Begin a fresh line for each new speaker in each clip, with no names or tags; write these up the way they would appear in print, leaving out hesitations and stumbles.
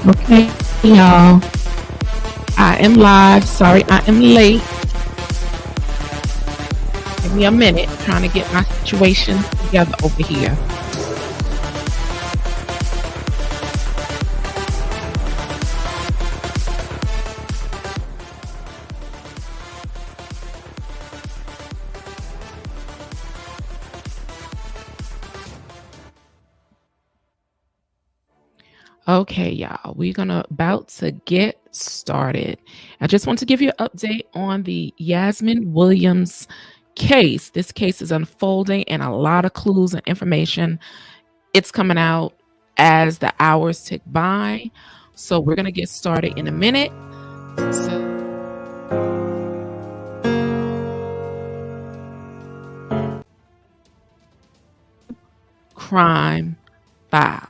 Okay, y'all. I am live. Sorry, I am late. Give me a minute. Trying to get my situation together over here. Okay, y'all. We're gonna about to get started. I just want to give you an update on the Yazmeen Williams case. This case is unfolding and a lot of clues and information. It's coming out as the hours tick by. So we're gonna get started in a minute. So crime files.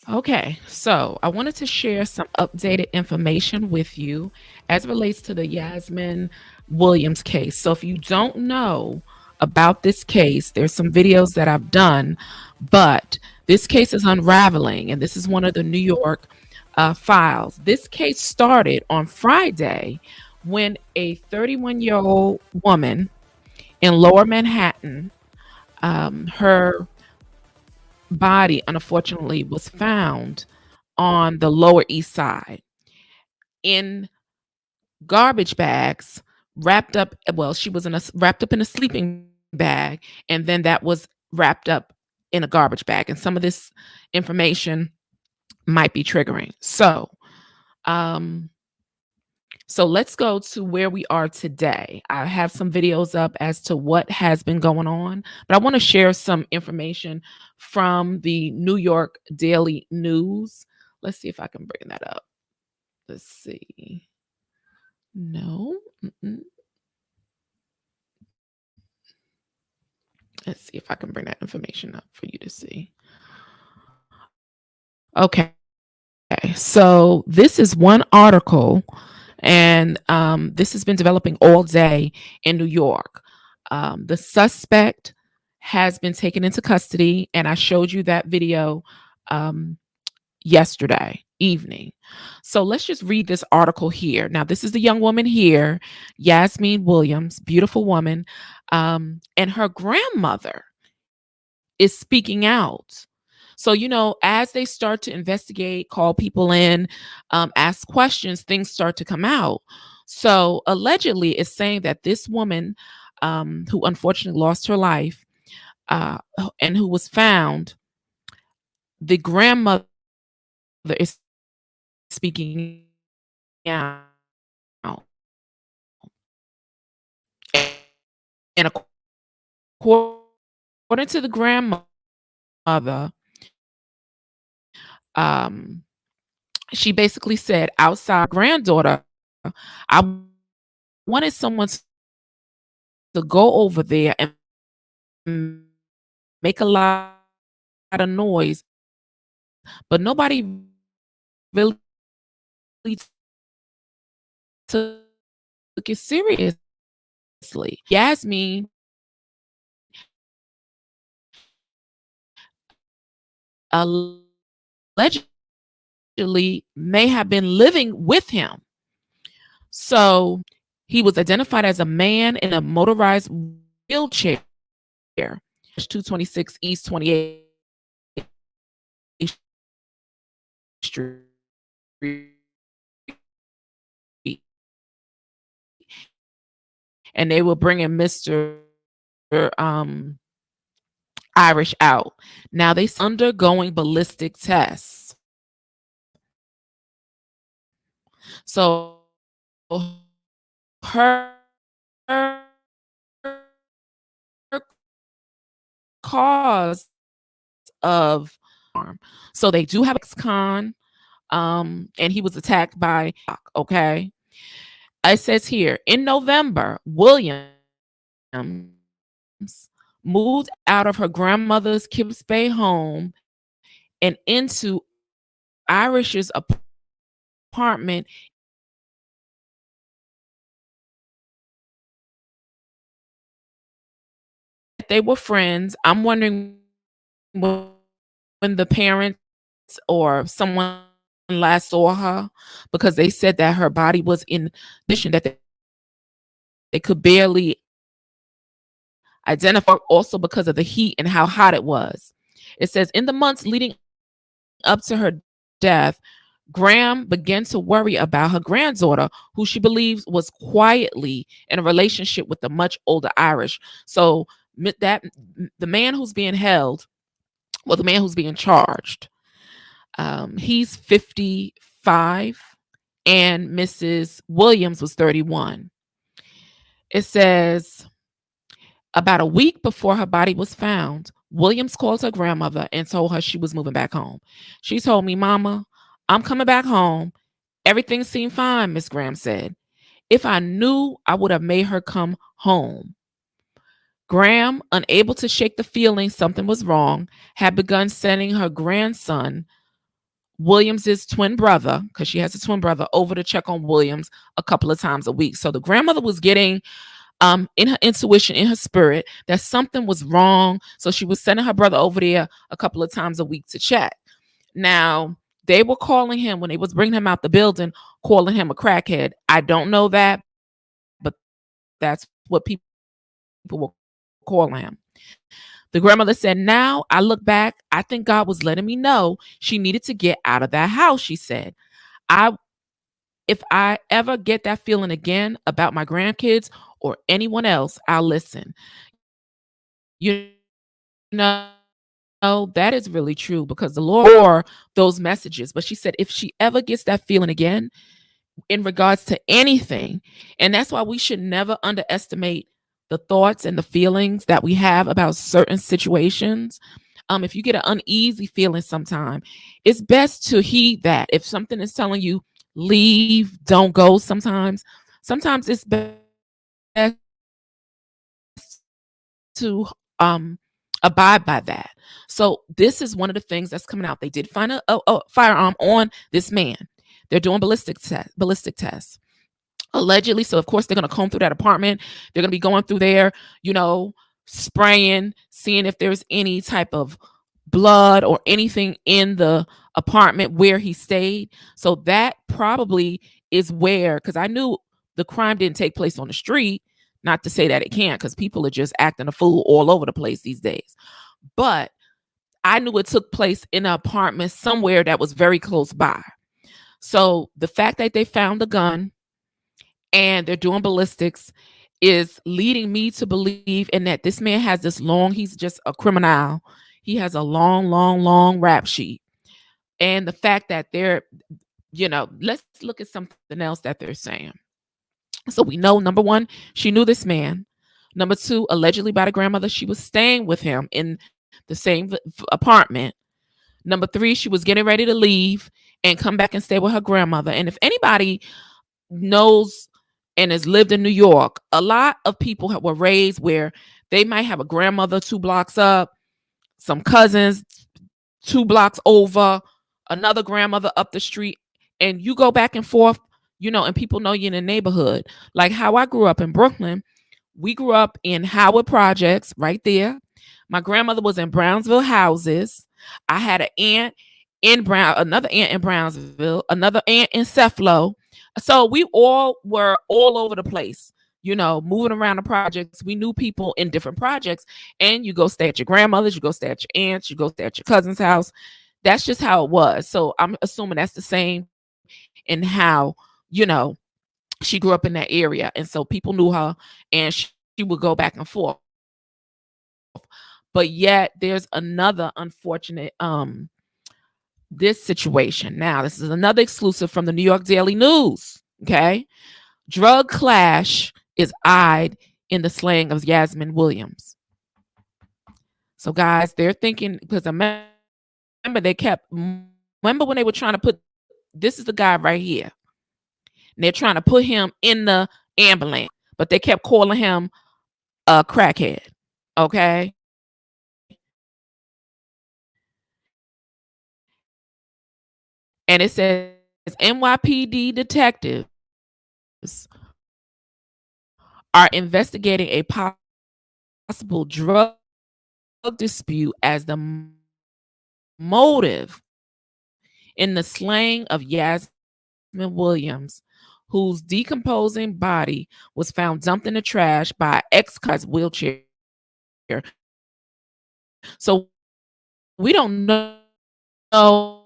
Okay, so I wanted to share some updated information with you as it relates to the Yazmeen Williams case. So if you don't know about this case, there's some videos that I've done, but this case is unraveling, and this is one of the New York files. This case started on Friday when a 31-year-old woman in Lower Manhattan, her body unfortunately was found on the Lower East Side in garbage bags, wrapped up. Well, she was wrapped up in a sleeping bag, and then that was wrapped up in a garbage bag. And some of this information might be triggering. Um, so let's go to where we are today. I have some videos up as to what has been going on, but I want to share some information from the New York Daily News. Let's see if I can bring that up. Let's see. No. Mm-mm. Let's see if I can bring that information up for you to see. Okay. So this is one article, and this has been developing all day in New York. The suspect has been taken into custody, and I showed you that video yesterday evening. So let's just read this article here. Now, this is the young woman here, Yazmeen Williams, beautiful woman, and her grandmother is speaking out. So, as they start to investigate, call people in, ask questions, things start to come out. So, allegedly, it's saying that this woman, who unfortunately lost her life, and who was found, the grandmother is speaking out. And according to the grandmother, um, she basically said, outside granddaughter, I wanted someone to go over there and make a lot of noise, but nobody really took it seriously. Yasmin allegedly may have been living with him. So he was identified as a man in a motorized wheelchair, 226 East 28th Street. And they were bringing Mr. Irish out. Now they're undergoing ballistic tests. So her cause of harm. So they do have ex-con, and he was attacked by, okay? It says here, in November, Williams moved out of her grandmother's Kips Bay home and into Irish's apartment in the middle of the night. That they were friends. I'm wondering when the parents or someone last saw her, because they said that her body was in the condition that they could barely identify her, also because of the heat and how hot it was. It says in the months leading up to her death, Graham began to worry about her granddaughter, who she believes was quietly in a relationship with a much older Irish. So that the man who's being held, well, the man who's being charged, he's 55 and Mrs. Williams was 31. It says about a week before her body was found, Williams called her grandmother and told her she was moving back home. She told me, Mama, I'm coming back home. Everything seemed fine, Miss Graham said. If I knew, I would have made her come home. Graham, unable to shake the feeling something was wrong, had begun sending her grandson, Williams's twin brother, because she has a twin brother, over to check on Williams a couple of times a week. So the grandmother was getting in her intuition, in her spirit, that something was wrong. So she was sending her brother over there a couple of times a week to check. Now, they were calling him, when they was bringing him out the building, calling him a crackhead. I don't know that, but that's what people were calling him. The grandmother said, now I look back, I think God was letting me know she needed to get out of that house, she said. I If I ever get that feeling again about my grandkids or anyone else, I'll listen. That is really true, because the Lord or those messages. But she said if she ever gets that feeling again in regards to anything, and that's why we should never underestimate the thoughts and the feelings that we have about certain situations. If you get an uneasy feeling sometime, it's best to heed that. If something is telling you leave, don't go, sometimes it's best to abide by that. So this is one of the things that's coming out. They did find a firearm on this man. They're doing ballistic tests. Allegedly. So of course they're going to comb through that apartment. They're going to be going through there, spraying, seeing if there's any type of blood or anything in the apartment where he stayed. So that probably is where, because I knew the crime didn't take place on the street. Not to say that it can't, because people are just acting a fool all over the place these days. But I knew it took place in an apartment somewhere that was very close by. So the fact that they found the gun and they're doing ballistics is leading me to believe in that this man has this long, he's just a criminal. He has a long, long, long rap sheet. And the fact that let's look at something else that they're saying. So we know, number one, she knew this man. Number two, allegedly by the grandmother, she was staying with him in the same apartment. Number three, she was getting ready to leave and come back and stay with her grandmother. And if anybody knows and has lived in New York, a lot of people were raised where they might have a grandmother 2 blocks up, some cousins 2 blocks over, another grandmother up the street, and you go back and forth, and people know you in the neighborhood. Like how I grew up in Brooklyn, we grew up in Howard Projects right there. My grandmother was in Brownsville houses. I had another aunt in Brownsville, another aunt in Cephalo. So we all were all over the place, moving around the projects. We knew people in different projects, and you go stay at your grandmother's, you go stay at your aunt's, you go stay at your cousin's house. That's just how it was. So I'm assuming that's the same in how, she grew up in that area. And so people knew her, and she would go back and forth. But yet there's another unfortunate this situation. Now, this is another exclusive from the New York Daily News. Okay. Drug clash is eyed in the slaying of Yazmeen Williams. So, guys, they're thinking, because remember when they were trying to put, this is the guy right here. And they're trying to put him in the ambulance, but they kept calling him a crackhead. Okay. And it says NYPD detectives are investigating a possible drug dispute as the motive in the slaying of Yazmeen Williams, whose decomposing body was found dumped in the trash by ex-cut's wheelchair. So we don't know how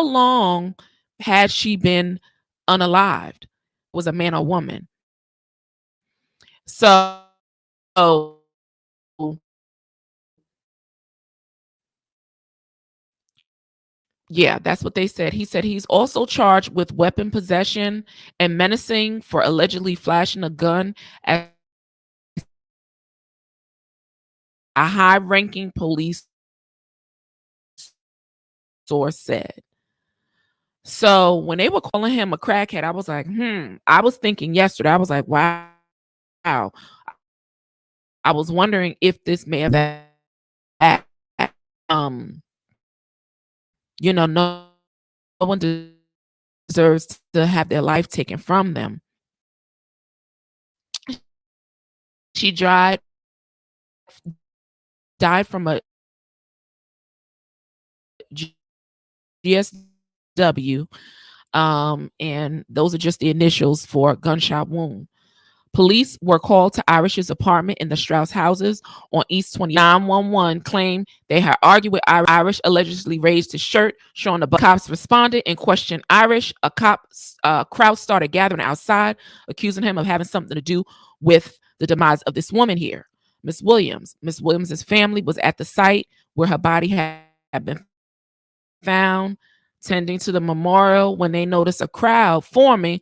long had she been unalived, was a man or woman. So yeah, that's what they said. He said he's also charged with weapon possession and menacing for allegedly flashing a gun, as a high-ranking police source said. So when they were calling him a crackhead, I was like, I was thinking yesterday, I was like, wow. I was wondering if this may have that, um, no one deserves to have their life taken from them. She died from a GSW, and those are just the initials for a gunshot wound. Police were called to Irish's apartment in the Strauss houses on East 20. 911 claimed they had argued with Irish. Irish allegedly raised his shirt, showing the cops responded and questioned Irish. Crowd started gathering outside, accusing him of having something to do with the demise of this woman here, Miss Williams. Miss Williams's family was at the site where her body had been found, tending to the memorial when they noticed a crowd forming